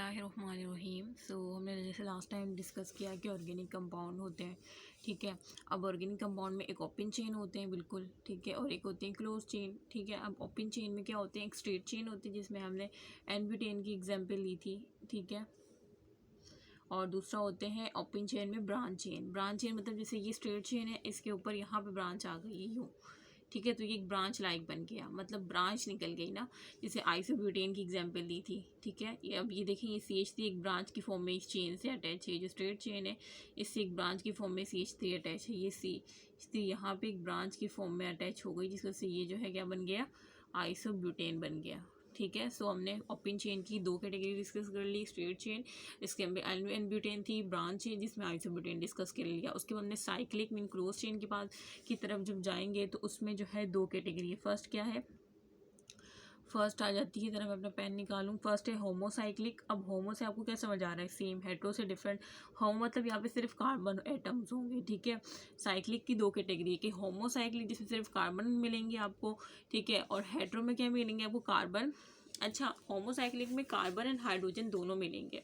बिस्मिल्लाहिर्रहमानिर्रहीम। हमने जैसे लास्ट टाइम डिस्कस किया कि ऑर्गेनिक कंपाउंड होते हैं, ठीक है। अब ऑर्गेनिक कंपाउंड में एक ओपन चेन होते हैं, बिल्कुल ठीक है, और एक होते हैं क्लोज चेन, ठीक है। अब ओपन चेन में क्या होते हैं, एक स्ट्रेट चेन होती है जिसमें हमने एन-ब्यूटेन की एग्जांपल ली थी, ठीक है। और दूसरा होते हैं ओपन चेन में ब्रांच चेन। ब्रांच चेन मतलब जैसे ये स्ट्रेट चेन है, इसके ऊपर यहाँ पे ब्रांच आ गई यूँ, ठीक है, तो ये एक ब्रांच लाइक बन गया, मतलब ब्रांच निकल गई ना, जैसे आइसोब्यूटेन की एग्जांपल दी थी, ठीक है। ये अब ये देखें, ये CH3 एक ब्रांच की फॉर्म में इस चेन से अटैच है, जो स्ट्रेट चेन है इससे एक ब्रांच की फॉर्म में CH3 अटैच है, ये CH3 यहाँ पे एक ब्रांच की फॉर्म में अटैच हो गई, जिसको से ये जो है क्या बन गया, आइसोब्यूटेन बन गया, ठीक है। सो हमने ओपन चेन की दो कैटेगरी डिस्कस कर ली, स्ट्रेट चेन इसके अंदर एन-ब्यूटेन थी, ब्रांच चेन जिसमें आइसोब्यूटेन डिस्कस कर लिया। उसके बाद हमने साइक्लिक मीन क्लोज चेन के पास की तरफ जब जाएंगे तो उसमें जो है दो कैटेगरी है। फर्स्ट क्या है, फर्स्ट आ जाती है, जरा मैं अपना पेन निकालूं। फर्स्ट है होमोसाइक्लिक। अब होमो से आपको क्या समझ आ रहा है, सेम। हेट्रो से डिफरेंट। होमो मतलब यहाँ पे सिर्फ कार्बन एटम्स होंगे, ठीक है। साइक्लिक की दो कैटेगरी है कि होमोसाइक्लिक जिसमें सिर्फ कार्बन मिलेंगे आपको, ठीक है, और हेट्रो में क्या मिलेंगे आपको, कार्बन। अच्छा, होमोसाइक्लिक में कार्बन एंड हाइड्रोजन दोनों मिलेंगे,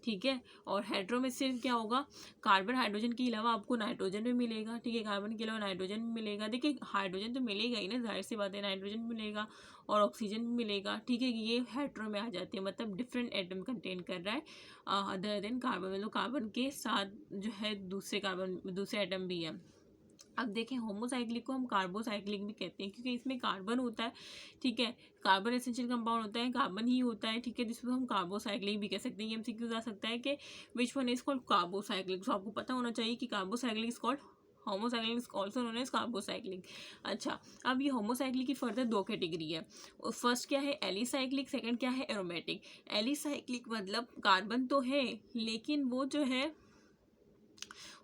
ठीक है। और हेट्रो में सिर्फ क्या होगा, कार्बन हाइड्रोजन के अलावा आपको नाइट्रोजन भी मिलेगा, ठीक है। कार्बन के अलावा नाइट्रोजन भी मिलेगा। देखिए हाइड्रोजन तो मिलेगा ही ना, जाहिर सी बात है, नाइट्रोजन मिलेगा और ऑक्सीजन भी मिलेगा, ठीक है। ये हेट्रो में आ जाती है, मतलब डिफरेंट एटम कंटेन कर रहा है अदर देन कार्बन, मतलब कार्बन के साथ जो है दूसरे एटम भी है। अब देखें, होमोसाइक्लिक को हम कार्बोसाइक्लिक भी कहते हैं क्योंकि इसमें कार्बन होता है, ठीक है। कार्बन एसेंशियल कंपाउंड होता है, कार्बन ही होता है, ठीक है, जिसको हम कार्बोसाइक्लिक भी कह सकते हैं। ये MCQ आ सकता है कि which one is called carbocyclic, तो आपको पता होना चाहिए कि carbocyclic is called homocyclic, is also known as carbocyclic. अच्छा, अब ये होमोसाइक्लिक की फर्दर दो कैटेगरी है। फर्स्ट क्या है, एलिसाइक्लिक, सेकंड क्या है, एरोमेटिक। एलिसाइक्लिक मतलब कार्बन तो है लेकिन वो जो है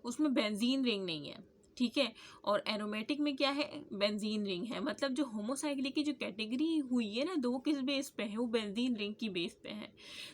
उसमें बेंजीन रिंग नहीं है, ठीक है। और एरोमेटिक में क्या है, बेंजीन रिंग है। मतलब जो होमोसाइक्लिक की जो कैटेगरी हुई है ना, दो किस बेस पे है, वो बेंजीन रिंग की बेस पे है।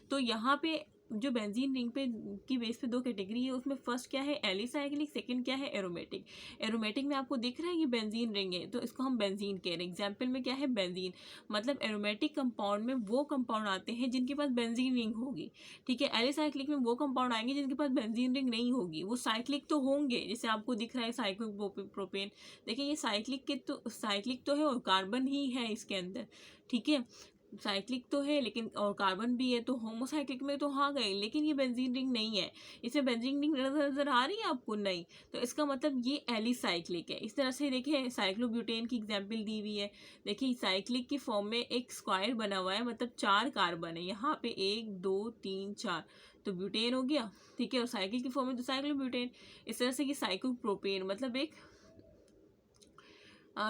तो यहाँ पे जो बेंजीन रिंग पे की बेस पे दो कैटेगरी है, उसमें फर्स्ट क्या है, एलिसाइक्लिक, सेकंड क्या है, एरोमेटिक। एरोमेटिक में आपको दिख रहा है ये बेंजीन रिंग है, तो इसको हम बेंजीन कह रहे हैं। एग्जाम्पल में क्या है, बेंजीन। मतलब एरोमेटिक कंपाउंड में वो कंपाउंड आते हैं जिनके पास बेंजीन रिंग होगी, ठीक है। एलिसाइक्लिक में वो कंपाउंड आएंगे जिनके पास बेंजीन रिंग नहीं होगी। वो साइक्लिक तो होंगे, जैसे आपको दिख रहा है साइक्लिक प्रोपेन, देखिए ये साइक्लिक तो है और कार्बन ही है इसके अंदर, ठीक है। साइक्लिक तो है लेकिन और कार्बन भी है, तो होमोसाइक्लिक में तो हाँ गए, लेकिन ये बेंजीन रिंग नहीं है। इसमें बेंजीन रिंग नजर आ रही है आपको, नहीं, तो इसका मतलब ये एलिसाइक्लिक है। इस तरह से देखिए साइक्लोब्यूटेन की एग्जांपल दी हुई है। देखिए साइक्लिक की फॉर्म में एक स्क्वायर बना हुआ है, मतलब 4 कार्बन है यहाँ पे, 1 2 3 4, तो ब्यूटेन हो गया, ठीक है। और साइकिल की फॉर्म में तो साइक्लोब्यूटेन। इस तरह से कि साइक्लोप्रोपेन मतलब एक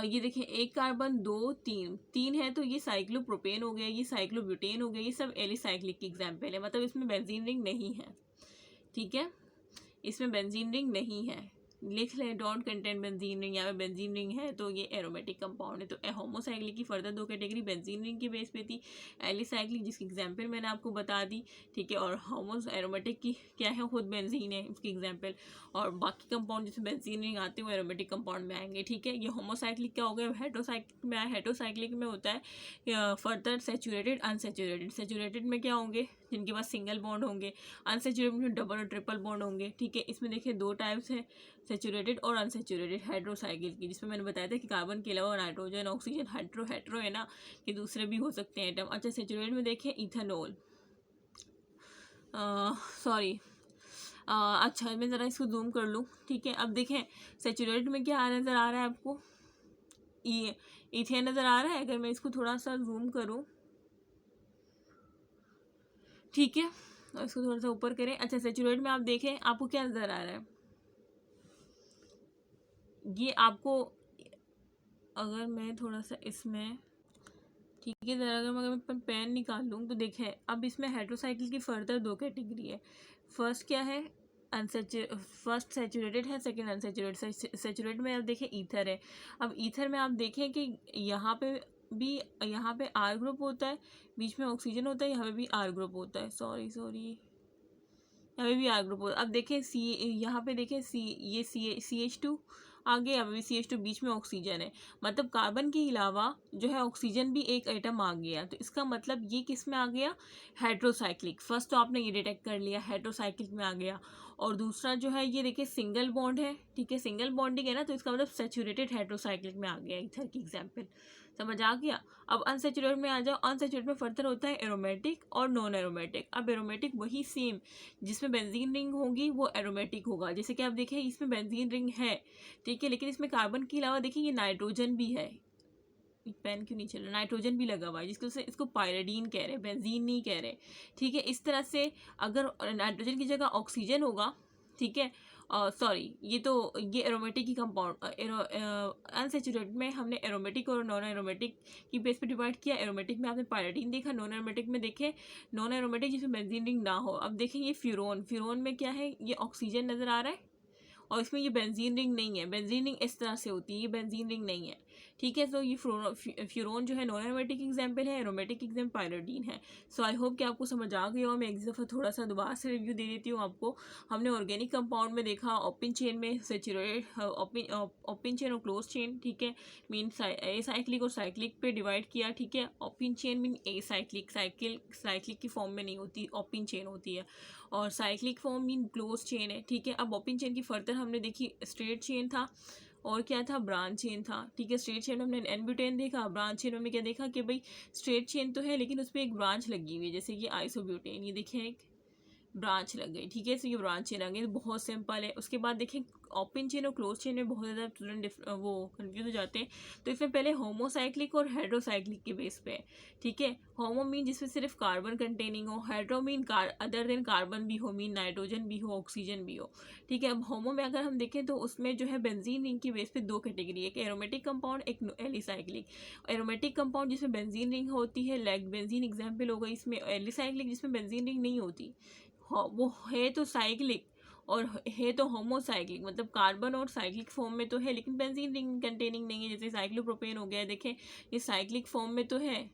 ये देखिए, एक कार्बन, 2 3 3 है, तो ये साइक्लोप्रोपेन हो गया, ये साइक्लोब्यूटेन हो गया, ये सब एलिसाइक्लिक की एग्जाम्पल है। मतलब इसमें बेंजीन रिंग नहीं है, ठीक है, इसमें बेंजीन रिंग नहीं है। लिख लें, डोंट कंटेन बेंजीन रिंग, यहाँ पे बेंजीन रिंग है तो ये एरोमेटिक कंपाउंड है। तो होमोसाइक्लिक की फर्दर दो कैटेगरी बेंजीन रिंग की बेस पे थी, एलिसाइक्लिक जिसकी एग्जांपल मैंने आपको बता दी, ठीक है। और एरोमेटिक की क्या है, खुद बेंजीन है उसकी एग्जांपल। और बाकी कंपाउंड जिसमें बेंजीन रिंग आते हैं वो एरोमेटिक कंपाउंड में आएंगे, ठीक है। ये होमोसाइक्लिक क्या हो गया, हेट्रोसाइक्लिक में आया। हेट्रोसाइक्लिक में होता है फर्दर सेचूरेटेड, अनसेचूरेटेड। सेचूरेटेड में क्या होंगे, जिनके पास सिंगल बॉन्ड होंगे। अनसेचूरेटेड में डबल और ट्रिपल बॉन्ड होंगे, ठीक है। इसमें देखिए दो टाइप्स है, सेचूरेटेड और अनसेचूरेटेड हाइड्रोसाइकिल की, जिसमें मैंने बताया था कि कार्बन के अलावा नाइट्रोजन, ऑक्सीजन, हेट्रो है ना, कि दूसरे भी हो सकते हैं एटम। अच्छा, सेचूरेटेड में देखिए इथेनॉल, सॉरी, अच्छा मैं ज़रा इसको जूम कर लूँ, ठीक है। अब देखें सेचूरेटेड में क्या नज़र आ रहा है आपको, ये इथेन नज़र आ रहा है। अगर मैं इसको थोड़ा सा जूम करूँ, ठीक है, और इसको थोड़ा सा ऊपर करें। अच्छा, सेचूरेटेड में आप देखें आपको क्या नज़र आ रहा है, ये आपको, अगर मैं थोड़ा सा इसमें, ठीक है, ज़रा अगर मैं पेन निकाल लूँ तो देखें, अब इसमें हेट्रोसाइकिल की फर्दर दो कैटेगरी है। फर्स्ट क्या है, फर्स्ट सेचूरेटेड है, सेकंड अनसेचूरेटेड। सेचूरेटेड में आप देखें ईथर है। अब ईथर में आप देखें कि यहाँ पे आर ग्रुप होता है, बीच में ऑक्सीजन होता है, यहाँ पे भी आर ग्रुप होता है, सॉरी यहाँ पे भी आर ग्रुप होता है। अब देखें यहाँ पे देखें ये CH2 आ गया, वही CH2 बीच में ऑक्सीजन है, मतलब कार्बन के अलावा जो है ऑक्सीजन भी एक एटम आ गया। तो इसका मतलब ये किस में आ गया, हेट्रोसाइक्लिक। फर्स्ट तो आपने ये डिटेक्ट कर लिया, हेट्रोसाइक्लिक में आ गया। और दूसरा जो है ये देखिए सिंगल बॉन्ड है, ठीक है, सिंगल बॉन्डिंग है ना, तो इसका मतलब सैचुरेटेड हेट्रोसाइक्लिक में आ गया, ईथर की एग्जाम्पल, समझ आ गया। अब अनसैचुरेटेड में आ जाओ, अनसैचुरेटेड में फर्दर होता है एरोमेटिक और नॉन एरोमेटिक। अब एरोमेटिक वही सेम जिसमें बेंजीन रिंग होगी वो एरोमेटिक होगा। जैसे कि आप देखें इसमें बेंजीन रिंग है, ठीक है, लेकिन इसमें कार्बन के अलावा देखिए ये नाइट्रोजन भी है, पेन क्यों नहीं चल रहा, नाइट्रोजन भी लगा हुआ है, जिसको से इसको पायरिडीन कह रहे हैं, बेंजीन नहीं कह रहे, ठीक है। इस तरह से अगर नाइट्रोजन की जगह ऑक्सीजन होगा, ठीक है, सॉरी ये एरोमेटिक की कंपाउंड, अनसेचुरेटेड में हमने एरोमेटिक और नॉन एरोमेटिक की बेस पे डिवाइड किया। एरोमेटिक में आपने पायरिडीन देखा, नॉन एरोमेटिक में देखे नॉन एरोमेटिक जिसमें बेंजीन रिंग ना हो। अब देखें ये फ्यूरोन, फ्यूरोन में क्या है, ये ऑक्सीजन नज़र आ रहा है और इसमें ये बेंजीन रिंग नहीं है, बेंजीन रिंग इस तरह से होती है, ये बेंजीन रिंग नहीं है, ठीक है। तो ये फ्यूरोन जो है नॉन एरोमेटिक एग्जाम्पल है, एरोमेटिक एग्जाम्पल पायरिडीन है। सो आई होप कि आपको समझ आ गया हो। मैं एक दफ़ा थोड़ा सा दोबारा से रिव्यू दे देती हूँ आपको। हमने ऑर्गेनिक कंपाउंड में देखा ओपन चेन में सैचुरेटेड, ओपन चेन और क्लोज चेन, ठीक है, मीन ए साइक्लिक और साइक्लिक पे डिवाइड किया, ठीक है। Open chain mean a cyclic, cyclic की फॉर्म में नहीं होती, ओपन चेन होती है, और cyclic form mean close chain है, ठीक है। अब ओपन चेन की फर्दर हमने देखी स्ट्रेट चेन था और क्या था, ब्रांच चेन था, ठीक है। स्ट्रेट चेन में हमने एन ब्यूटेन देखा, ब्रांच चेन में हमने क्या देखा कि भाई स्ट्रेट चेन तो है लेकिन उसमें एक ब्रांच लगी हुई है, जैसे कि आइसोब्यूटेन, ये देखिए एक ब्रांच लग गई, ठीक है। सो ये ब्रांच चेन आ गई, तो बहुत सिंपल है। उसके बाद देखें ओपन चेन और क्लोज चेन में बहुत ज़्यादा स्टूडेंट वो कंफ्यूज हो जाते हैं। तो इसमें पहले होमोसाइक्लिक और हेड्रोसाइक्लिक के बेस पे है, ठीक है। होमो मीन जिसमें सिर्फ कार्बन कंटेनिंग हो, हेड्रो मीन अदर देन कार्बन भी हो, मीन नाइट्रोजन भी हो, ऑक्सीजन भी हो, ठीक है। अब होमो में अगर हम देखें तो उसमें जो है बेंजीन रिंग की बेस पे दो कैटेगरी है, एक एरोमेटिक कंपाउंड, एक एलिसाइक्लिक। एरोमेटिक कंपाउंड जिसमें बेंजीन रिंग होती है, लाइक बेंजीन एग्जाम्पल होगा इसमें। एलिसाइक्लिक जिसमें बेंजीन रिंग नहीं होती, वो है तो साइक्लिक और है तो होमोसाइक्लिक, मतलब कार्बन और साइक्लिक फॉर्म में तो है लेकिन बेंजीन रिंग कंटेनिंग नहीं है। जैसे साइक्लोप्रोपेन हो गया, देखें ये साइक्लिक फॉर्म में तो है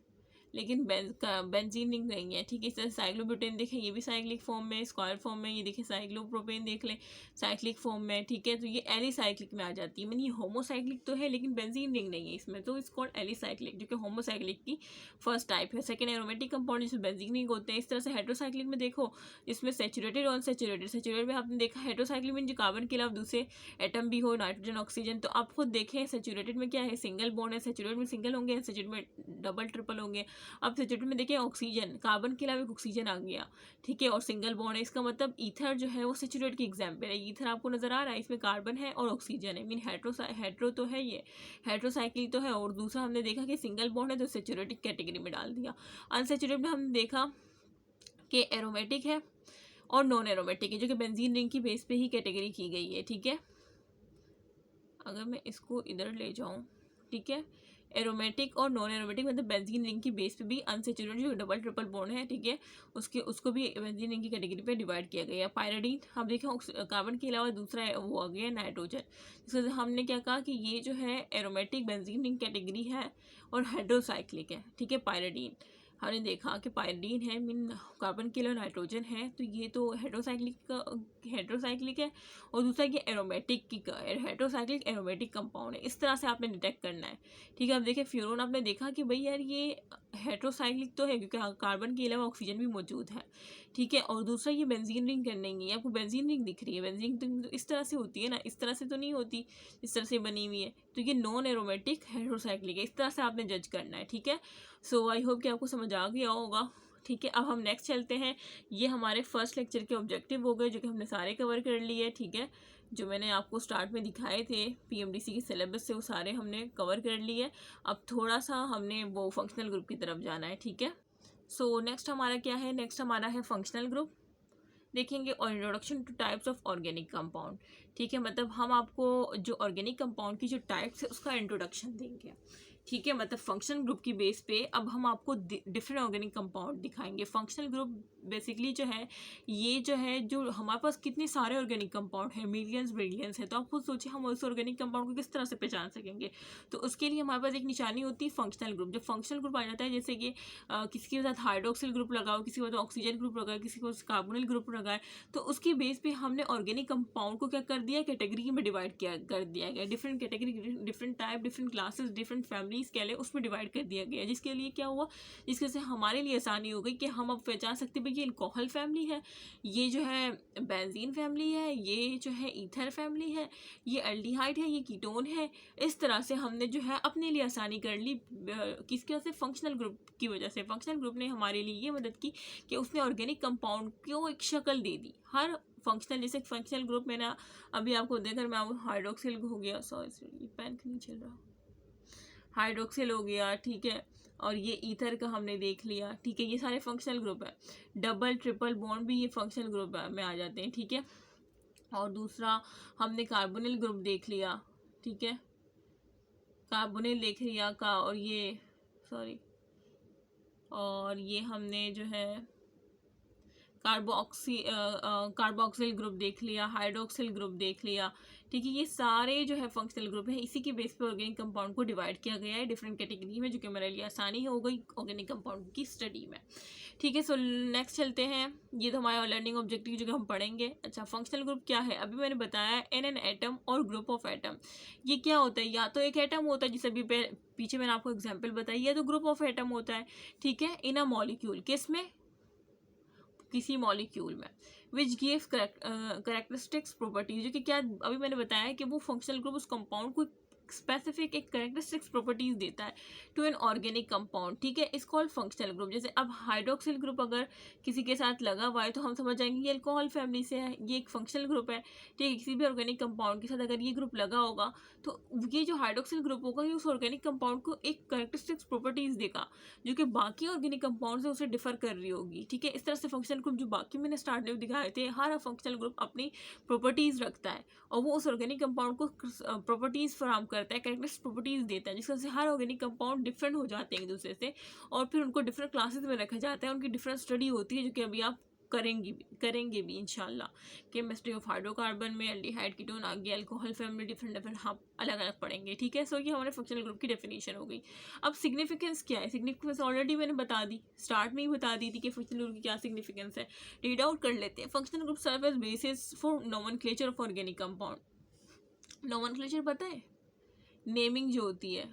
लेकिन बेंजीन रिंग नहीं है, ठीक है। इस तरह साइक्लोब्यूटेन देखें, ये भी साइक्लिक फॉर्म में, स्क्वायर फॉर्म में, ये देखें साइक्लोप्रोपेन देख लें साइक्लिक फॉर्म में, ठीक है। तो ये एलिसाइक्लिक में आ जाती है, मीन ये होमोसाइक्लिक तो है लेकिन बेंजीन रिंग नहीं है इसमें, तो इस कॉल्ड एलिसाइक्लिक, जो कि होमोसाइक्लिक की फर्स्ट टाइप है। सेकंड एरोमेटिक कंपाउंड जिसमें बेंजीन रिंग होते हैं। इस तरह से हेट्रोसाइक्लिक में देखो, इसमें सैचुरेटेड और अनसैचुरेटेड, सैचुरेटेड में आपने देखा हेट्रोसाइक्लिक में जो कार्बन के अलावा दूसरे एटम भी हो, नाइट्रोजन ऑक्सीजन, तो आप खुद देखें सैचुरेटेड में क्या है, सिंगल बॉन्ड है, सैचुरेटेड में सिंगल होंगे, सैचुरेटेड में डबल ट्रिपल होंगे। अब सैचुरेटेड में देखिए ऑक्सीजन, कार्बन के अलावा एक ऑक्सीजन आ गया, ठीक है, और सिंगल बॉन्ड है, इसका मतलब ईथर जो है वो सैचुरेटेड की एग्जाम्पल है। ईथर आपको नजर आ रहा है, इसमें कार्बन है और ऑक्सीजन है, मीन हेट्रो तो है, ये हेट्रोसाइक्लिक तो है। और दूसरा हमने देखा कि सिंगल बॉन्ड है तो सैचुरेटेड कैटेगरी में डाल दिया। अनसैचुरेटेड में हमने देखा कि एरोमेटिक है और नॉन एरोमेटिक है, जो कि बेंजीन रिंग की बेस पे ही कैटेगरी की गई है, ठीक है। अगर मैं इसको इधर ले जाऊं, ठीक है, एरोमेटिक और नॉन एरोमेटिक मतलब बेंजीन रिंग की बेस पे भी अनसैचुरेटेड जो डबल ट्रिपल बॉन्ड है, ठीक है, उसको भी बेंजीन रिंग की कैटेगरी पे डिवाइड किया गया है। पायरिडीन हम देखें कार्बन के अलावा दूसरा वो आ गया नाइट्रोजन, जिसको हमने क्या कहा कि ये जो है एरोमेटिक बेंजीन रिंग कैटेगरी है और हाइड्रोसाइक्लिक है, ठीक है। पायरिडीन हमने देखा कि पायरिडीन है, मीन कार्बन के अलावा नाइट्रोजन है, तो ये तो हेट्रोसाइक्लिक है। और दूसरा ये एरोमेटिक की हेट्रोसाइक्लिक एरोमेटिक कंपाउंड है। इस तरह से आपने डिटेक्ट करना है, ठीक है। अब देखिए फ्यूरोन आपने देखा कि भाई यार ये हेट्रोसाइक्लिक तो है क्योंकि कार्बन के अलावा ऑक्सीजन भी मौजूद है, ठीक है। और दूसरा ये बेंजीन रिंग नहीं है, आपको बेंजीन रिंग दिख रही है, बेंजीन रिंग तो इस तरह से होती है ना, इस तरह से तो नहीं होती, इस तरह से बनी हुई है, तो ये नॉन एरोमेटिक हेट्रोसाइक्लिक है। इस तरह से आपने जज करना है, ठीक है। सो आई होप कि आपको समझ आ गया होगा, ठीक है। अब हम नेक्स्ट चलते हैं। ये हमारे फर्स्ट लेक्चर के ऑब्जेक्टिव हो गए जो कि हमने सारे कवर कर लिए, ठीक है। जो मैंने आपको स्टार्ट में दिखाए थे पीएमडीसी के सिलेबस से वो सारे हमने कवर कर लिए। अब थोड़ा सा हमने वो फंक्शनल ग्रुप की तरफ जाना है, ठीक है। सो नेक्स्ट हमारा क्या है, नेक्स्ट हमारा है फंक्शनल ग्रुप देखेंगे और introduction two types of organic compound, ठीक है। मतलब हम आपको जो ऑर्गेनिक कंपाउंड की जो टाइप्स है उसका इंट्रोडक्शन देंगे, ठीक है, मतलब फंक्शनल ग्रुप की बेस पे अब हम आपको डिफरेंट ऑर्गेनिक कंपाउंड दिखाएंगे। फंक्शनल ग्रुप बेसिकली जो है, ये जो है, जो हमारे पास कितने सारे ऑर्गेनिक कंपाउंड हैं, मिलियंस बिलियंस है, तो आप खुद सोचिए हम उस ऑर्गेनिक कंपाउंड को किस तरह से पहचान सकेंगे। तो उसके लिए हमारे पास एक निशानी होती है फंक्शनल ग्रुप। जब फंक्शनल ग्रुप आ जाता है, जैसे कि किसी के साथ हाइड्रोक्सिल ग्रुप लगाओ, किसी के साथ ऑक्सीजन ग्रुप लगाए, किसी के साथ कार्बोनिल ग्रुप लगाए, तो उसकी बेस पे हमने ऑर्गेनिक कंपाउंड को क्या कर दिया, कैटेगरी में डिवाइड किया कर दिया गया। Different category, different type, different classes, different families के लिए उसमें डिवाइड कर दिया गया। जिसके लिए क्या हुआ, जिसके से हमारे लिए आसानी हो गई कि हम अब पहचान सकते भाई ये अल्कोहल फैमिली है, ये जो है बेंजीन फैमिली है, ये जो है ईथर फैमिली है, ये एल्डिहाइड है, ये कीटोन है। इस तरह से हमने जो है अपने लिए आसानी कर ली। किसकी वजह से, फंक्शनल ग्रुप की वजह से। फंक्शनल ग्रुप ने हमारे लिए ये मदद की कि उसने ऑर्गेनिक कंपाउंड को एक शक्ल दे दी। हर फंक्शनल, जैसे फंक्शनल ग्रुप में ना, अभी आपको देखकर मैं आपको हाइड्रोक्सिल हो गया, सॉरी पेन नहीं चल रहा, हाइड्रोक्सिल हो गया, ठीक है, और ये ईथर का हमने देख लिया, ठीक है, ये सारे फंक्शनल ग्रुप है। डबल ट्रिपल बॉन्ड भी ये फंक्शनल ग्रुप में आ जाते हैं, ठीक है। और दूसरा हमने कार्बोनिल ग्रुप देख लिया, ठीक है, कार्बोनिल देख लिया का, और ये सॉरी, और ये हमने जो है कार्बोक्सिल ग्रुप देख लिया, हाइड्रोक्सिल ग्रुप देख लिया, ठीक है। ये सारे जो है फंक्शनल ग्रुप है, इसी के बेस पे ऑर्गेनिक कंपाउंड को डिवाइड किया गया है डिफरेंट कैटेगरी में, जो कि मेरे लिए आसानी हो गई ऑर्गेनिक कंपाउंड की स्टडी में, ठीक है। सो नेक्स्ट चलते हैं, ये तो हमारा लर्निंग ऑब्जेक्टिव जो कि हम पढ़ेंगे। अच्छा, फंक्शनल ग्रुप क्या है, अभी मैंने बताया इन एन एटम और ग्रुप ऑफ एटम। ये क्या होता है, या तो एक एटम होता है, जिसे अभी पीछे मैंने आपको एग्जाम्पल बताई, या तो ग्रुप ऑफ एटम होता है, ठीक है, इन अ मॉलिक्यूल, किस में, किसी मॉलिक्यूल में, विच गिव्स करेक्टरिस्टिक्स प्रॉपर्टीज, जो कि क्या, अभी मैंने बताया कि वो फंक्शनल ग्रुप उस कंपाउंड को स्पेसिफिक एक करेक्टरिस्टिक्स प्रॉपर्टीज देता है टू एन ऑर्गेनिक कंपाउंड, ठीक है, इस कॉल्ड फंक्शनल ग्रुप। जैसे अब हाइड्रोक्सिल ग्रुप अगर किसी के साथ लगा हुआ है तो हम समझ जाएंगे ये अल्कोहल फैमिली से है, ये एक फंक्शनल ग्रुप है, ठीक है। किसी भी ऑर्गेनिक कंपाउंड के साथ अगर ये ग्रुप लगा होगा तो ये जो हाइड्रोक्सिल ग्रुप होगा ये उस ऑर्गेनिक कंपाउंड को एक करेक्टरिस्टिक्स प्रॉपर्टीज देगा जो कि बाकी ऑर्गेनिक कंपाउंड से उसे डिफर कर रही होगी, ठीक है। इस तरह से फंक्शनल ग्रुप जो बाकी मैंने स्टार्ट में दिखाए थे, हर फंक्शनल ग्रुप अपनी प्रॉपर्टीज रखता है और वो उस ऑर्गेनिक कंपाउंड को प्रॉपर्टीज फराहम करता है, कैरेक्टरिस्टिक प्रॉपर्टीज देता है, जिससे हर ऑर्गेनिक कंपाउंड डिफरेंट हो जाते हैं एक दूसरे से, और फिर उनको डिफरेंट क्लासेस में रखा जाता है, उनकी डिफरेंट स्टडी होती है, जो कि अभी आप करेंगे भी इंशाल्लाह। केमिस्ट्री ऑफ हाइड्रोकार्बन में एल्डिहाइड, कीटोन आ गया, अल्कोहल फैमिली, डिफरेंट हम अलग अलग पढ़ेंगे, ठीक है। सो ये हमारे फंक्शनल ग्रुप की डेफिनेशन हो गई। अब सिग्निफिकेंस क्या है, सिग्निफिकेंस ऑलरेडी मैंने बता दी, स्टार्ट में ही बता दी थी कि फंक्शनल ग्रुप की क्या सिग्निफिकेंस है। रीड आउट कर लेते हैं। Functional group serve as basis for nomenclature of organic compound. Nomenclature पता है, नेमिंग जो होती है,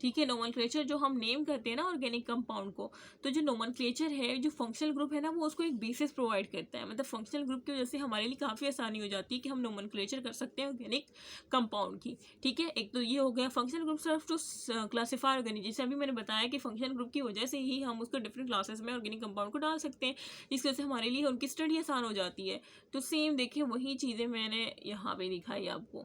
ठीक है, नोमेनक्लेचर जो हम नेम करते हैं ना ऑर्गेनिक कंपाउंड को, तो जो नोमेनक्लेचर है, जो फंक्शनल ग्रुप है ना, वो उसको एक बेसिस प्रोवाइड करता है। मतलब फंक्शनल ग्रुप की वजह से हमारे लिए काफ़ी आसानी हो जाती है कि हम नोमेनक्लेचर कर सकते हैं ऑर्गेनिक कंपाउंड की, ठीक है। एक तो ये हो गया functional group serve to classify organic, जैसे अभी मैंने बताया कि फंक्शनल ग्रुप की वजह से ही हम उसको डिफरेंट क्लासेस में ऑर्गेनिक कंपाउंड को डाल सकते हैं, जिसकी वजह से हमारे लिए उनकी स्टडी आसान हो जाती है। तो सेम देखिए वही चीज़ें मैंने यहाँ पे दिखाई आपको।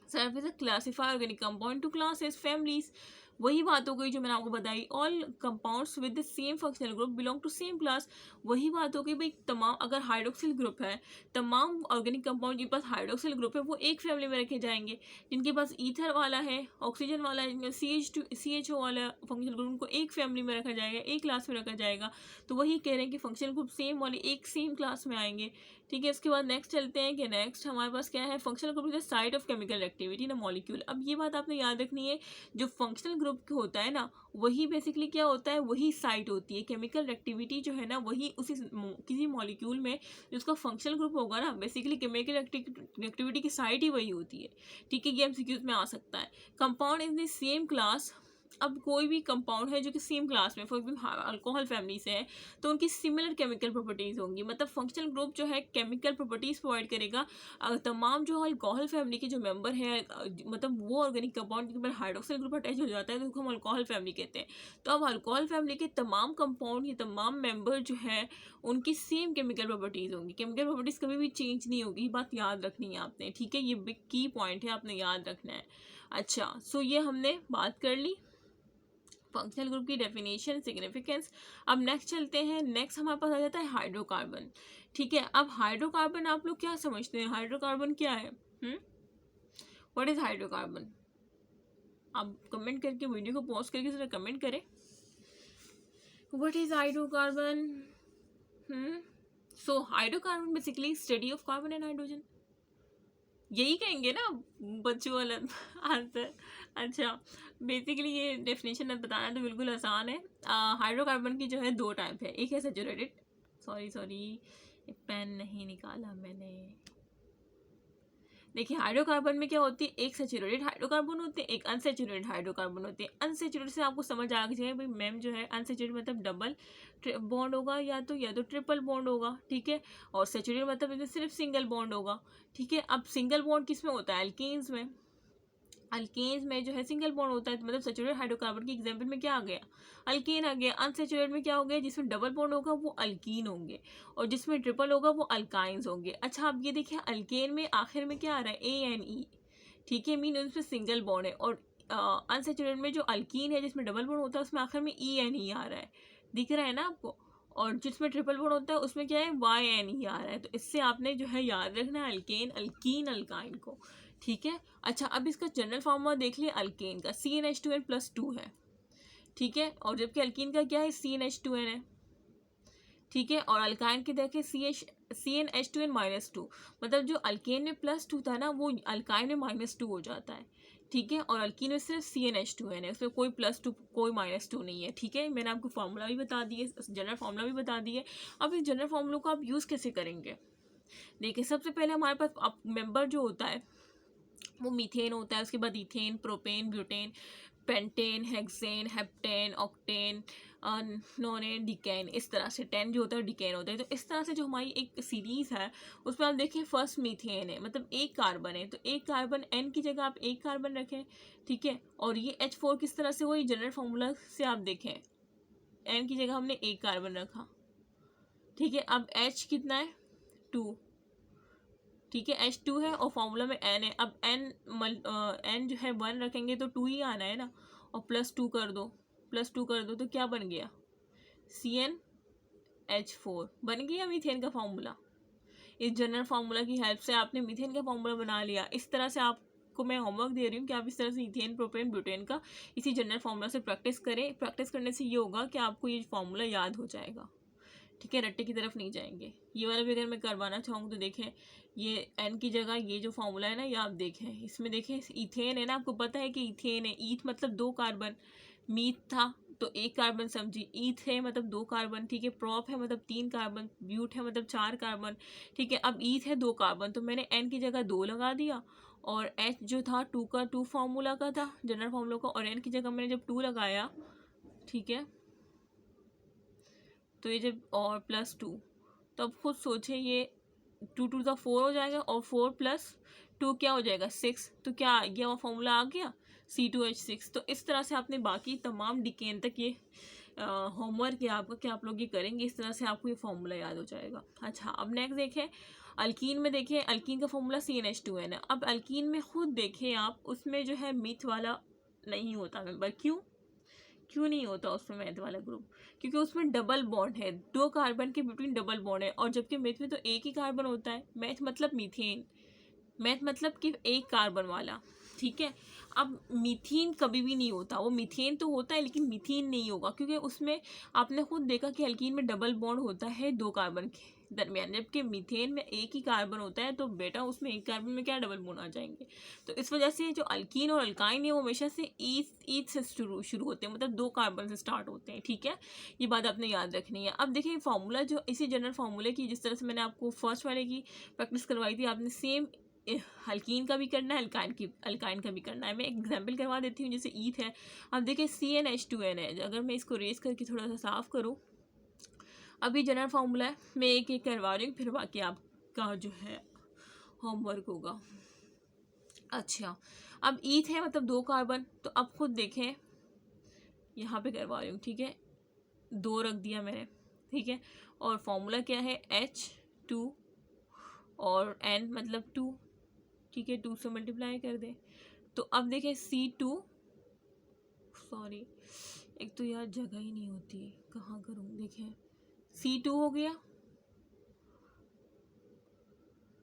Serve as a classify organic compound to classes families, वही बात हो गई जो मैंने आपको बताई। All compounds with the same functional group belong to same class, वही बात हो गई भाई। तमाम, अगर हाइड्रोक्सिल ग्रुप है, तमाम ऑर्गेनिक कंपाउंड जिनके पास हाइड्रोक्सिल ग्रुप है वो एक फैमिली में रखे जाएंगे। जिनके पास ईथर वाला है, ऑक्सीजन वाला है, CH2CHO वाला फंक्शनल ग्रुप, उनको एक फैमिली में रखा जाएगा, एक क्लास में रखा जाएगा। तो वही कह रहे हैं कि फंक्शनल ग्रुप सेम वाले एक सेम क्लास में आएंगे, ठीक है। इसके बाद नेक्स्ट चलते हैं कि नेक्स्ट हमारे पास क्या है, functional group is the site of chemical activity in a molecule. अब ये बात आपने याद रखनी है, जो फंक्शनल ग्रुप होता है ना, वही बेसिकली क्या होता है, वही साइट होती है। केमिकल एक्टिविटी जो है ना, वही उसी किसी मॉलिक्यूल में जिसका फंक्शनल ग्रुप होगा ना, बेसिकली केमिकल एक्टिविटी की साइट ही वही होती है, ठीक है। ये एमसीक्यूज में आ सकता है। Compound in the same class, अब कोई भी कंपाउंड है जो कि सेम क्लास में, फॉर एग्जाम्पल अल्कोहल फैमिली से है, तो उनकी सिमिलर केमिकल प्रॉपर्टीज होंगी। मतलब फंक्शनल ग्रुप जो है केमिकल प्रॉपर्टीज प्रोवाइड करेगा। तमाम जो अल्कोहल फैमिली के जो मेंबर हैं, मतलब वो ऑर्गेनिक कंपाउंड जिनके ऊपर हाइड्रोक्सिल ग्रुप अटैच हो जाता है, तो उसको हम अल्कोहल फैमिली कहते हैं। तो अब अल्कोहल फैमिली के तमाम कंपाउंड, ये तमाम मेंबर जो है, उनकी सेम केमिकल प्रॉपर्टीज होंगी। केमिकल प्रॉपर्टीज कभी भी चेंज नहीं होगी, बात याद रखनी है आपने, ठीक है। ये बिग की पॉइंट है, आपने याद रखना है। अच्छा, सो ये हमने बात कर ली फंक्शनल ग्रुप की डेफिनेशन, सिग्निफिकेंस। अब नेक्स्ट चलते हैं। नेक्स्ट हमारे पास आ जाता है हाइड्रोकार्बन, ठीक है। अब हाइड्रोकार्बन आप लोग क्या समझते हैं, हाइड्रोकार्बन क्या है? What is hydrocarbon? आप कमेंट करके वीडियो को पॉज करके ज़रा कमेंट करें, what is hydrocarbon. So hydrocarbon basically study of carbon and hydrogen, यही कहेंगे ना बच्चों वाला आंसर। अच्छा, बेसिकली ये डेफिनेशन बताना तो बिल्कुल आसान है। हाइड्रोकार्बन की जो है दो टाइप है, एक है सैचुरेटेड, सॉरी पेन नहीं निकाला मैंने। देखिए हाइड्रोकार्बन में क्या होती है, एक सैचुरेटेड हाइड्रोकार्बन होते हैं, एक अनसैचुरेटेड हाइड्रोकार्बन होते हैं। अनसैचुरेटेड से आपको समझ आ जाए भाई मैम जो है अनसैचुरेटेड मतलब डबल बॉन्ड होगा या तो ट्रिपल बॉन्ड होगा, ठीक है। और सैचुरेटेड मतलब इसमें सिर्फ सिंगल बॉन्ड होगा, ठीक है। अब सिंगल बॉन्ड किस में होता है, अल्केन्स में। अल्केन्स में जो है सिंगल बॉन्ड होता है, तो मतलब सैचुरेटेड हाइड्रोकार्बन की एग्जांपल में क्या आ गया, अल्केन आ गया। अनसैचुरेटेड में क्या हो गया, जिसमें डबल बॉन्ड होगा वो अल्कीन होंगे, और जिसमें ट्रिपल होगा वो अल्काइंस होंगे। अच्छा आप ये देखिए अल्केन में आखिर में क्या आ रहा है, ANE, ठीक है, मीन उसमें सिंगल बॉन्ड है। और अनसैचुरेटेड में जो अल्कीन है जिसमें डबल बॉन्ड होता है उसमें आखिर में ENE आ रहा है, दिख रहा है ना आपको। और जिसमें ट्रिपल बॉन्ड होता है उसमें क्या है, YNE आ रहा है। तो इससे आपने जो है याद रखना है अल्केन, अल्कीन, अल्काइन को, ठीक है। अच्छा अब इसका जनरल फार्मूला देख लिया अल्केन का, CnH2n+2 है, ठीक है। और जबकि अल्कीन का क्या है, CnH2n है, ठीक है। और अल्काइन की देखें CnH2n-2, मतलब जो अल्केन में +2 था ना वो अल्काइन में -2 हो जाता है, ठीक है। और अल्कीन में सिर्फ CnH2n है, उसमें कोई +2 कोई -2 नहीं है, ठीक है। मैंने आपको फार्मूला भी बता दिए, जनरल फार्मूला भी बता दिए। अब इस जनरल फार्मूला को आप यूज़ कैसे करेंगे, देखिए सबसे पहले हमारे पास मेंबर जो होता है वो मीथेन होता है, उसके बाद ethane, propane, butane, pentane, hexane, heptane, octane, nonane, decane, इस तरह से 10 जो होता है डिकेन होता है। तो इस तरह से जो हमारी एक सीरीज़ है उसमें आप देखें फर्स्ट मीथेन है, मतलब एक कार्बन है, तो एक कार्बन N की जगह आप एक कार्बन रखें, ठीक है। और ये H4 किस तरह से हुई, जनरल फार्मूला से आप देखें N की जगह हमने एक कार्बन रखा, ठीक है। अब H कितना है, 2, ठीक है, H2 है और फॉर्मूला में N है। अब N जो है 1 रखेंगे तो 2 ही आना है ना, और +2 कर दो, +2 कर दो तो क्या बन गया, CnH4 बन गया मीथेन का फॉर्मूला। इस जनरल फार्मूला की हेल्प से आपने मीथेन का फॉर्मूला बना लिया। इस तरह से आपको मैं होमवर्क दे रही हूँ कि आप इस तरह से इथेन, प्रोपेन, ब्यूटेन का इसी जनरल फार्मूला से प्रैक्टिस करें। प्रैक्टिस करने से ये होगा कि आपको ये फार्मूला याद हो जाएगा, ठीक है, रट्टे की तरफ नहीं जाएंगे। ये वाला भी अगर मैं करवाना चाहूँ तो देखें ये N की जगह ये जो फॉर्मूला है ना ये आप देखें, इसमें देखें इथेन है ना, आपको पता है कि इथेन है, ईथ मतलब 2 कार्बन, मीथ था तो 1 कार्बन समझी, ईथ है मतलब 2 कार्बन, ठीक है। प्रॉप है मतलब 3 कार्बन, ब्यूट है मतलब 4 कार्बन, ठीक है। अब ईथ है 2 कार्बन तो मैंने N की जगह 2 लगा दिया, और H जो था 2 का 2 फार्मूला का था जनरल फार्मूला का, और N की जगह मैंने जब 2 लगाया, ठीक है, तो ये जब और +2, तो अब खुद सोचें ये 2 2 का 4 हो जाएगा, और 4 + 2 क्या हो जाएगा 6, तो क्या आ गया, वो फॉर्मूला आ गया C2H6। तो इस तरह से आपने बाकी तमाम डिकेन तक ये होमवर्क है आपका कि आप लोग ये करेंगे, इस तरह से आपको ये फॉर्मूला याद हो जाएगा। अच्छा अब नेक्स्ट देखें अल्कीन में, देखें अल्कीन का फॉर्मूला CnH2n है। अब अल्कीन में खुद देखें आप, उसमें जो है मिथ वाला नहीं होता मेंबर, क्यों नहीं होता उसमें मैथ वाला ग्रुप, क्योंकि उसमें डबल बॉन्ड है, 2 कार्बन के बिटवीन डबल बॉन्ड है। और जबकि मैथ में तो एक ही कार्बन होता है, मैथ मतलब मीथेन, मैथ मतलब कि एक कार्बन वाला, ठीक है। अब मीथेन कभी भी नहीं होता, वो मीथेन तो होता है लेकिन मीथेन नहीं होगा, क्योंकि उसमें आपने खुद देखा कि अल्कीन में डबल बॉन्ड होता है 2 कार्बन के दरमियान, जबकि मीथेन में एक ही कार्बन होता है, तो बेटा उसमें एक कार्बन में क्या डबल बॉन्ड आ जाएंगे। तो इस वजह से जो अल्कीन और अल्काइन है वो हमेशा से ईथ से शुरू होते हैं, मतलब 2 कार्बन से स्टार्ट होते हैं, ठीक है। ये बात आपने याद रखनी है। अब देखिए फार्मूला जो इसी जनरल फार्मूले की जिस तरह से मैंने आपको फर्स्ट वाले की प्रैक्टिस करवाई थी, आपने सेम अल्कीन का भी करना है, अल्काइन का भी करना है। मैं एक एग्जांपल करवा देती हूँ, जैसे ईथ है, अब देखिए CnH2n है, अगर मैं इसको रेस करके थोड़ा सा साफ करूँ, अभी जनरल फार्मूला है, मैं एक एक करवा रही हूँ, फिर बाकी आपका जो है होमवर्क होगा। अच्छा अब ईथ है मतलब 2 कार्बन, तो अब खुद देखें यहाँ पे करवा रही हूँ, ठीक है, 2 रख दिया मैंने, ठीक है। और फॉर्मूला क्या है H2 और N मतलब 2, ठीक है, 2 से मल्टीप्लाई कर दें। तो अब देखें C2, सॉरी एक तो यार जगह ही नहीं होती, कहाँ करूँ, देखें C2 हो गया,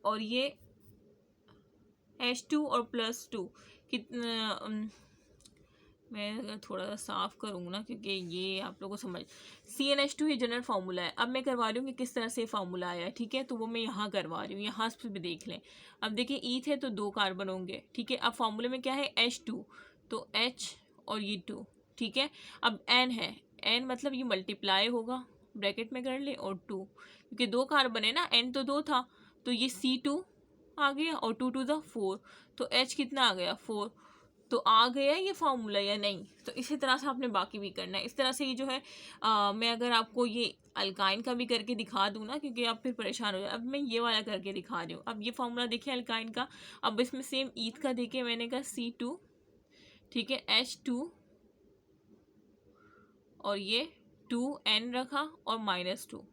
और ये H2 और +2 कितना मैं अगर थोड़ा सा साफ करूँ ना, क्योंकि ये आप लोगों को समझ, CnH2 ये जनरल फार्मूला है। अब मैं करवा रही हूँ कि किस तरह से फार्मूला आया है, ठीक है, तो वो मैं यहाँ करवा रही हूँ, यहाँ से भी देख लें। अब देखिए ईथ है तो 2 कार्बन होंगे, ठीक है। अब फार्मूले में क्या है, H2, तो H और ये 2, ठीक है। अब N है, N मतलब ये मल्टीप्लाई होगा, ब्रैकेट में कर ले, और 2, क्योंकि 2 कार्बन है ना, N तो 2 था, तो ये C2 आ गया, और 2 टू द 4, तो H कितना आ गया, 4। तो आ गया ये फार्मूला या नहीं। तो इसी तरह से आपने बाकी भी करना है। इस तरह से ये जो है मैं अगर आपको ये अल्काइन का भी करके दिखा दूँ ना, क्योंकि आप फिर परेशान हो जाए। अब मैं ये वाला करके दिखा रही हूँ। अब ये फार्मूला देखिए अल्काइन का। अब इसमें सेम ईथ का देखिए, मैंने कहा C2, ठीक है, H2 और ये 2N रखा और -2।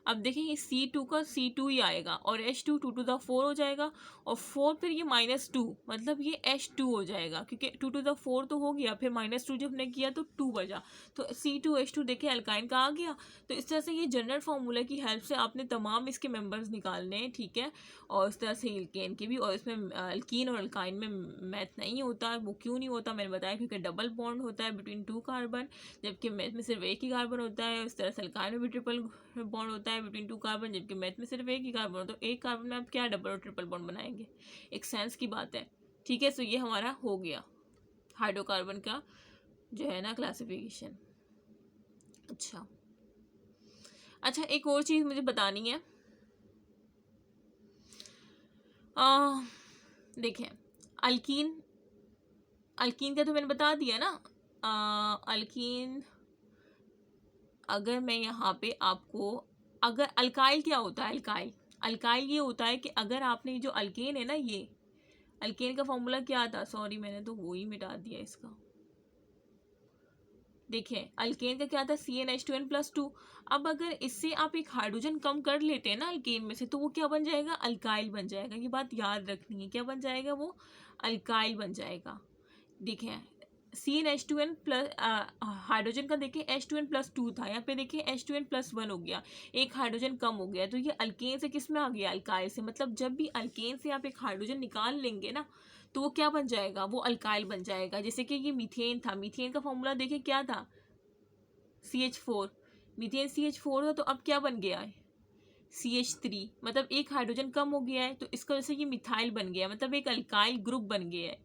अब देखिए ये C2 का C2 ही आएगा, और H2 2 टू द 4 हो जाएगा, और 4 फिर ये -2, मतलब ये H2 हो जाएगा, क्योंकि 2 टू द 4 तो हो गया, फिर -2 जब हमने किया तो 2 बचा, तो C2H2 देखिए अल्काइन का आ गया। तो इस तरह से ये जनरल फार्मूला की हेल्प से आपने तमाम इसके मेंबर्स निकालने हैं, ठीक है। और इस तरह से एल्केन के भी, और इसमें अल्कीन और अल्काइन में मैथ नहीं होता। वो क्यों नहीं होता मैंने बताया, क्योंकि डबल बॉन्ड होता है बिटवीन 2 कार्बन, जबकि मैथ में सिर्फ एक ही कार्बन होता है। इस तरह से अल्काइन में भी ट्रिपल बॉन्ड होता है बिटवीन 2 कार्बन, जबकि मैथ में सिर्फ एक ही कार्बन होता है। तो एक कार्बन में आप क्या डबल और ट्रिपल बॉन्ड बनाएंगे, एक सेंस की बात है, ठीक है। सो ये हमारा हो गया हाइड्रोकार्बन का जो है ना क्लासिफिकेशन। अच्छा, एक और चीज़ मुझे बतानी है। देखिए अल्कीन का तो मैंने बता दिया ना। अल्कीन, अगर मैं यहाँ पे आपको, अगर अल्काइल क्या होता है, अल्काइल ये होता है कि अगर आपने जो अल्केन है ना, ये अल्केन का फॉर्मूला क्या था, सॉरी मैंने तो वो ही मिटा दिया इसका। देखिए अल्केन का क्या था, CnH2n+2। अब अगर इससे आप एक हाइड्रोजन कम कर लेते हैं ना अल्केन में से, तो वो क्या बन जाएगा, अल्काइल बन जाएगा। ये बात याद रखनी है, क्या बन जाएगा वो, अल्काइल बन जाएगा। देखिए CnH2n प्लस, हाइड्रोजन का देखिए H2n+2 था, यहाँ पे देखिए H2n+1 हो गया, एक हाइड्रोजन कम हो गया। तो ये अल्केन से किस में आ गया, अल्काइल से। मतलब जब भी अल्केन से आप एक हाइड्रोजन निकाल लेंगे ना, तो वो क्या बन जाएगा, वो अल्काइल बन जाएगा। जैसे कि ये मीथेन था, मीथेन का फॉर्मूला देखिए क्या था, CH4, मीथेन CH4 था, तो अब क्या बन गया है, CH3, मतलब एक हाइड्रोजन कम हो गया है, तो इसका वजह से ये मिथाइल बन गया, मतलब एक अल्काइल ग्रुप बन गया है,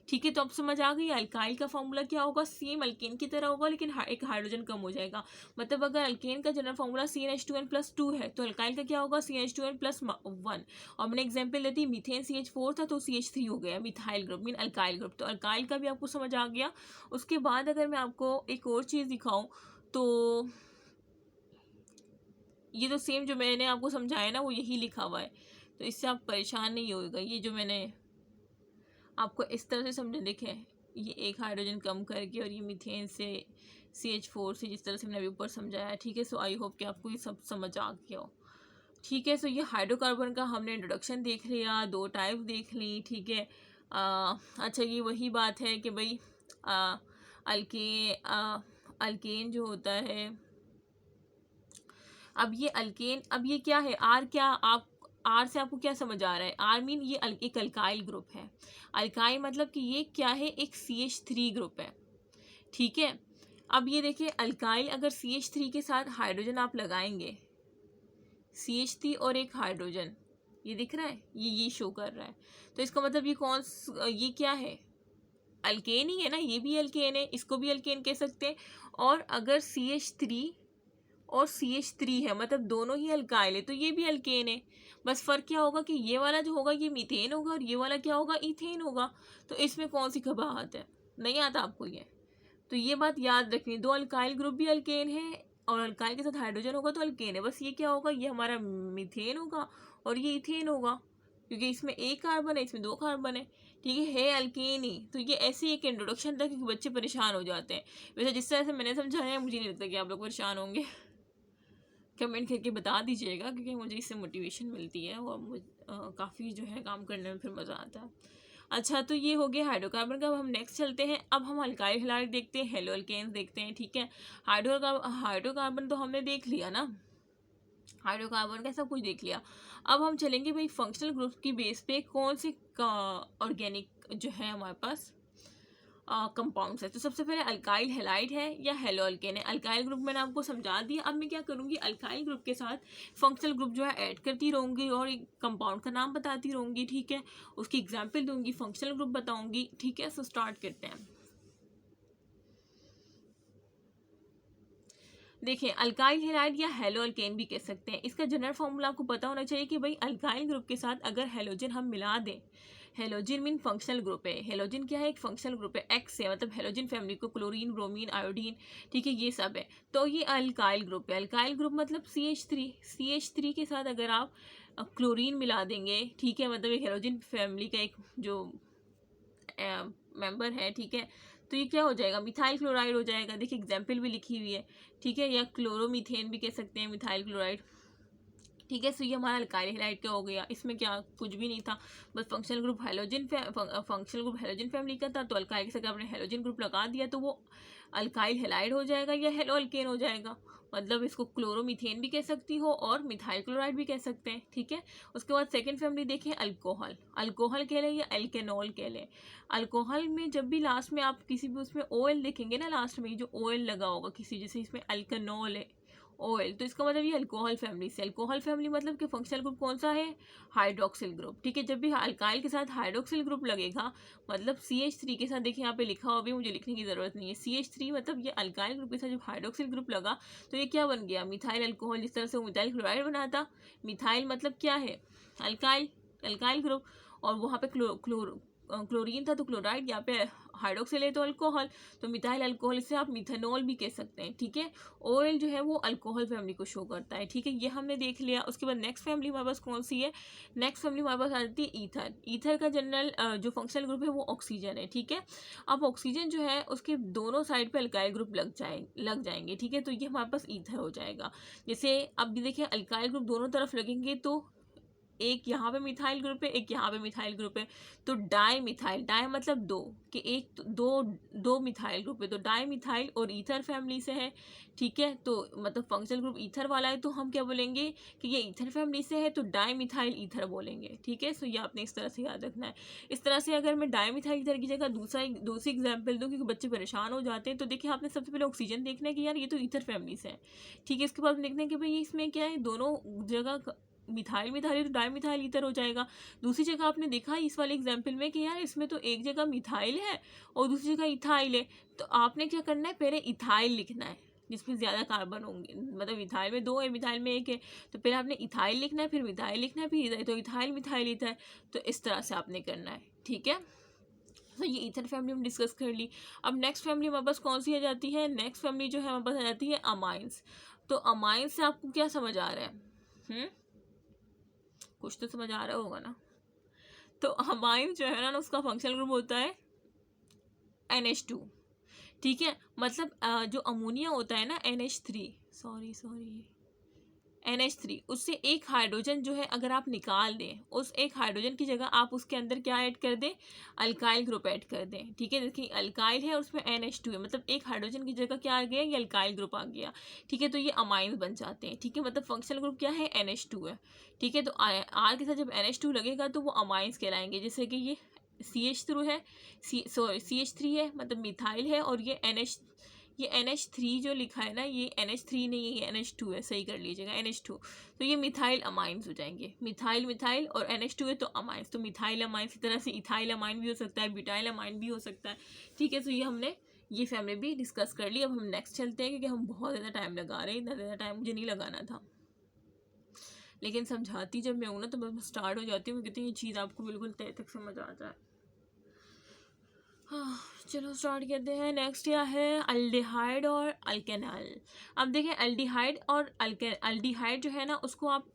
ठीक है। तो अब समझ आ गई, अल्काइल का फॉर्मूला क्या होगा, सेम अल्केन की तरह होगा, लेकिन एक हाइड्रोजन कम हो जाएगा। मतलब अगर अल्केन का जनरल फॉर्मूला CnH2n+2 है, तो अल्काइल का क्या होगा, CnH2n+1। और मैंने एग्जाम्पल लेती, मीथेन CH4 था, तो CH3 हो गया, methyl group mean alkyl group. तो अल्काइल का भी आपको समझ आ गया। उसके बाद अगर मैं आपको एक और चीज़ दिखाऊँ, तो ये तो सेम जो मैंने आपको समझाया ना, वो यही लिखा हुआ है, तो इससे आप परेशान नहीं होएगा। ये जो मैंने आपको इस तरह से समझे, देखें ये एक हाइड्रोजन कम करके, और ये मीथेन से CH4 से, जिस तरह से मैंने अभी ऊपर समझाया, ठीक है। सो आई होप कि आपको ये सब समझ आ गया हो, ठीक है। सो ये हाइड्रोकार्बन का हमने इंट्रोडक्शन देख लिया, 2 टाइप देख ली, ठीक है। अच्छा, ये वही बात है कि भाई अल्केन जो होता है, अब ये अल्केन, अब ये क्या है, आर, क्या आप आर से आपको क्या समझ आ रहा है, आर मीन ये एक अल्काइल ग्रुप है। अल्काइल मतलब कि ये क्या है, एक CH3 ग्रुप है, ठीक है। अब ये देखिए अल्काइल, अगर CH3 के साथ हाइड्रोजन आप लगाएंगे, CH3 और एक हाइड्रोजन, ये दिख रहा है, ये शो कर रहा है, तो इसका मतलब ये क्या है, अल्केन ही है ना, ये भी अल्केन है, इसको भी अल्केन कह सकते हैं। और अगर CH3 और CH3 है, मतलब दोनों ही अल्काइल है, तो ये भी अल्केन है। बस फ़र्क क्या होगा कि ये वाला जो होगा ये मीथेन होगा, और ये वाला क्या होगा, ईथेन होगा। तो इसमें कौन सी घबराहट है, नहीं आता आपको ये। तो ये बात याद रखनी, 2 अल्काइल ग्रुप भी अल्केन है, और अल्काइल के साथ हाइड्रोजन होगा तो अल्केन है। बस ये क्या होगा, ये हमारा मीथेन होगा, और ये ईथेन होगा, क्योंकि इसमें एक कार्बन है, इसमें 2 कार्बन है, ठीक है अल्केन ही। तो ये ऐसे एक इंट्रोडक्शन था, क्योंकि बच्चे परेशान हो जाते हैं। वैसे जिस तरह से मैंने समझाया है, मुझे नहीं लगता कि आप लोग परेशान होंगे। कमेंट करके बता दीजिएगा, क्योंकि मुझे इससे मोटिवेशन मिलती है, और मुझे काफ़ी जो है काम करने में फिर मज़ा आता है। अच्छा, तो ये हो गया हाइड्रोकार्बन का। अब हम नेक्स्ट चलते हैं, अब हम अल्काइल हैलाइड देखते हैं, हेलो अल्केन्स देखते हैं, ठीक है। हाइड्रोकार्बन तो हमने देख लिया ना, हाइड्रोकार्बन का सब कुछ देख लिया। अब हम चलेंगे भाई फंक्शनल ग्रुप की बेस पे कौन से ऑर्गेनिक जो है हमारे पास कंपाउंड्स है। तो सबसे पहले अल्काइल हैलाइड है या हेलो अल्केन है। अल्काइल ग्रुप मैंने आपको समझा दिया। अब मैं क्या करूँगी, अल्काइल ग्रुप के साथ फंक्शनल ग्रुप जो है ऐड करती रहूँगी और एक कंपाउंड का नाम बताती रहूँगी, ठीक है, उसकी एग्जाम्पल दूंगी, फंक्शनल ग्रुप बताऊँगी, ठीक है। सो स्टार्ट करते हैं। देखिए, अल्काइल हैलाइड या हेलो अल्केन भी कह सकते हैं। इसका जनरल फॉर्मूला आपको पता होना चाहिए कि भाई अल्काइल ग्रुप के साथ अगर हेलोजन हम मिला दें, हेलोजन मीन फंक्शनल ग्रुप है। हेलोजन क्या है, एक फंक्शनल ग्रुप है, एक्स है, मतलब हेलोजन फैमिली को क्लोरीन, ब्रोमीन, आयोडीन, ठीक है, ये सब है, तो ये अल्काइल ग्रुप है। अल्काइल ग्रुप मतलब CH3, CH3 के साथ अगर आप क्लोरीन मिला देंगे, ठीक है, मतलब एक हेलोजन फैमिली का एक जो मेंबर है, ठीक है, तो ये क्या हो जाएगा, मिथाइल क्लोराइड हो जाएगा। देखिए एग्जाम्पल भी लिखी हुई है, ठीक है, या क्लोरोमीथेन भी कह सकते हैं, मिथाइल क्लोराइड, ठीक है। सो ये हमारा अल्काइल हैलाइड का हो गया। इसमें क्या कुछ भी नहीं था, बस फंक्शनल ग्रुप हेलोजन फैमिली का था, तो अल्काइल से आपने हेलोजन ग्रुप लगा दिया तो वो अल्काइल हैलाइड हो जाएगा या हेलो अल्केन हो जाएगा। मतलब इसको क्लोरोमीथेन भी कह सकती हो और मिथाइल क्लोराइड भी कह सकते हैं, ठीक है। उसके बाद सेकंड फैमिली देखें, अल्कोहल। अल्कोहल कह लें या एल्केनॉल कह लें। अल्कोहल में जब भी लास्ट में आप किसी भी उसमें ओएल देखेंगे ना, लास्ट में जो ओएल लगा होगा किसी, जैसे इसमें अल्केनॉल है, ओएल, तो इसका मतलब ये अल्कोहल फैमिली से। अल्कोहल फैमिली मतलब कि फंक्शनल ग्रुप कौन सा है, हाइड्रोक्सिल ग्रुप, ठीक है। जब भी अल्काइल के साथ हाइड्रोक्सिल ग्रुप लगेगा, मतलब CH3 के साथ, देखिए यहाँ पे लिखा हुआ भी, मुझे लिखने की जरूरत नहीं है, CH3 मतलब ये अल्काइल ग्रुप के साथ जब हाइड्रोक्सिल ग्रुप लगा तो ये क्या बन गया, मिथाइल अल्कोहल। जिस तरह से वो मिथाइल क्लोराइड बना था, मिथाइल मतलब क्या है, अल्काइल, अल्काइल ग्रुप, और वहाँ पे क्लोरीन था तो क्लोराइड, यहाँ पे हाइड्रोक्सिल है तो अल्कोहल, तो मिथाइल अल्कोहल, इससे आप मिथेनॉल भी कह सकते हैं, ठीक है। ऑयल जो है वो अल्कोहल फैमिली को शो करता है, ठीक है, ये हमने देख लिया। उसके बाद नेक्स्ट फैमिली हमारे पास कौन सी है, नेक्स्ट फैमिली हमारे पास आ जाती है ईथर। ईथर का जनरल जो फंक्शनल ग्रुप है वो ऑक्सीजन है, ठीक है। अब ऑक्सीजन जो है उसके दोनों साइड पे अल्काइल ग्रुप लग जाएंगे, ठीक है, तो ये हमारे पास ईथर हो जाएगा। जैसे अब भी देखिए अल्काइल ग्रुप दोनों तरफ लगेंगे तो एक यहाँ पे मिथाइल ग्रुप है, एक यहाँ पे मिथाइल ग्रुप है, तो डाई मिथाइल, डाई मतलब दो, कि एक दो मिथाइल ग्रुप है, तो डाई मिथाइल और ईथर फैमिली से है, ठीक है। तो मतलब फंक्शनल ग्रुप ईथर वाला है तो हम क्या बोलेंगे कि ये ईथर फैमिली से है, तो डाई मिथाइल ईथर बोलेंगे, ठीक है। सो ये आपने इस तरह से याद रखना है। इस तरह से अगर मैं डाई मिथाइल ईथर की जगह दूसरी एग्जाम्पल दूँ, क्योंकि बच्चे परेशान हो जाते हैं, तो देखिए आपने सबसे पहले ऑक्सीजन देखना है कि यार ये तो ईथर फैमिली से है, ठीक है। इसके बाद देखते हैं कि भाई इसमें क्या है, दोनों जगह मिथाइल मिथाइल तो डाई मिथाइल ईथर हो जाएगा। दूसरी जगह आपने देखा इस वाले एग्जाम्पल में कि यार इसमें तो एक जगह मिथाइल है और दूसरी जगह इथाइल है, तो आपने क्या करना है, पहले इथाइल लिखना है जिसमें ज़्यादा कार्बन होंगे, मतलब इथाइल में दो है, मिथाइल में एक है, तो पहले आपने इथाइल लिखना है, फिर मिथाइल लिखना है, फिर तो इथाइल मिथाइल ईथर, तो इस तरह से आपने करना है, ठीक है। तो ये ईथर फैमिली हम डिस्कस कर ली। अब नेक्स्ट फैमिली हमारे पास कौन सी आ जाती है, नेक्स्ट फैमिली जो है हमारे पास आ जाती है अमाइंस। तो अमाइंस से आपको क्या समझ आ रहा है, कुछ तो समझ आ रहा होगा ना। तो अमाइन जो है ना उसका फंक्शनल ग्रुप होता है NH2, ठीक है। मतलब जो अमोनिया होता है ना NH3, NH3, उससे एक हाइड्रोजन जो है अगर आप निकाल दें, उस एक हाइड्रोजन की जगह आप उसके अंदर क्या ऐड कर दें, अल्काइल ग्रुप ऐड कर दें, ठीक है। देखिए अल्काइल है और उसमें NH2 है, मतलब एक हाइड्रोजन की जगह क्या आ गया, ये अल्काइल ग्रुप आ गया, ठीक है। तो ये अमाइंस बन जाते हैं, ठीक है, मतलब फंक्शनल ग्रुप क्या है, NH2 है, ठीक है। तो आर के साथ जब NH2 लगेगा तो वो अमाइंस कहलाएंगे, जैसे कि ये CH3 है, CH3 है, मतलब मिथाइल है, और ये NH3 जो लिखा है ना, ये NH3 नहीं है, ये NH2 है, सही कर लीजिएगा, NH2। तो ये मिथाइल अमाइंस हो जाएंगे, मिथाइल मिथाइल और NH2 है तो अमाइंस, तो मिथाइल अमाइंस, इस तरह से इथाइल अमाइन भी हो सकता है, ब्यूटाइल अमाइन भी हो सकता है, ठीक है। तो ये हमने ये फैमिली भी डिस्कस कर ली। अब हम नेक्स्ट चलते हैं, क्योंकि हम बहुत ज़्यादा टाइम लगा रहे हैं, इतना ज़्यादा टाइम मुझे नहीं लगाना था, लेकिन समझाती जब मैं हूँ ना तो मैं स्टार्ट हो जाती हूँ, कहती हूँ ये चीज़ आपको बिल्कुल तय तक समझ आ जाए। हाँ, चलो स्टार्ट करते हैं। नेक्स्ट क्या है, अल्डिहाइड और अल्केनॉल। अब देखें अल्डिहाइड और अल्डिहाइड जो है ना उसको आप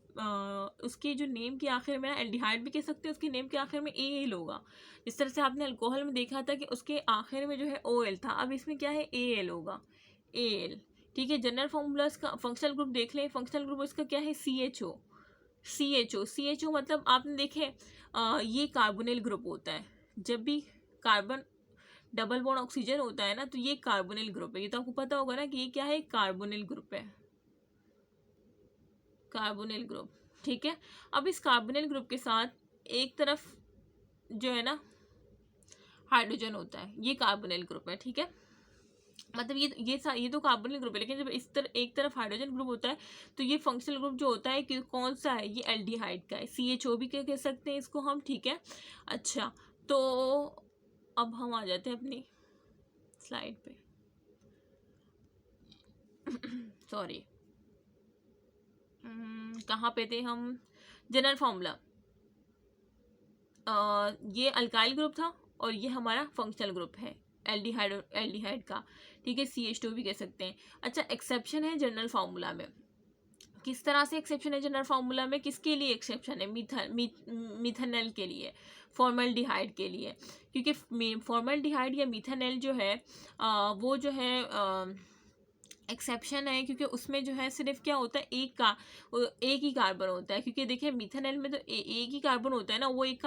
उसके जो नेम के आखिर में ना एल्डिहाइड भी कह सकते हैं, उसके नेम के आखिर में एल होगा। जिस तरह से आपने अल्कोहल में देखा था कि उसके आखिर में जो है OL था, अब इसमें क्या है, AL होगा, AL, ठीक है। जनरल फॉर्मूला इसका, फंक्शनल ग्रुप देख लें, फंक्शनल ग्रुप इसका क्या है, CHO मतलब आपने देखे ये कार्बोनिल ग्रुप होता है। जब भी कार्बन डबल बॉन्ड ऑक्सीजन होता है ना तो ये कार्बोनिल ग्रुप है, ये तो आपको पता होगा ना कि ये क्या है, कार्बोनिल ग्रुप है, कार्बोनिल ग्रुप, ठीक है। अब इस कार्बोनिल ग्रुप के साथ एक तरफ जो है ना हाइड्रोजन होता है, ये कार्बोनिल ग्रुप है, ठीक है। मतलब ये तो कार्बोनिल ग्रुप है, लेकिन जब एक तरफ हाइड्रोजन ग्रुप होता है तो ये फंक्शनल ग्रुप जो होता है कि कौन सा है, ये एल्डिहाइड का है, CHO भी कह सकते हैं इसको हम, ठीक है। अच्छा, तो अब हम आ जाते हैं अपनी स्लाइड पे। सॉरी, कहाँ पे थे हम? जनरल फॉर्मूला, ये अल्काइल ग्रुप था और ये हमारा फंक्शनल ग्रुप है एल्डिहाइड का, ठीक है। CH2 भी कह सकते हैं। अच्छा, एक्सेप्शन है जनरल फार्मूला में, किस तरह से एक्सेप्शन है जनरल फार्मूला में, किसके लिए एक्सेप्शन है? मिथानल के लिए, फॉर्मल्डिहाइड के लिए, क्योंकि फॉर्मल्डिहाइड या मिथानल जो है वो जो है एक्सेप्शन है, क्योंकि उसमें जो है सिर्फ क्या होता है, एक ही कार्बन होता है। क्योंकि देखिए मिथानल में तो एक ही कार्बन होता है ना, वो एक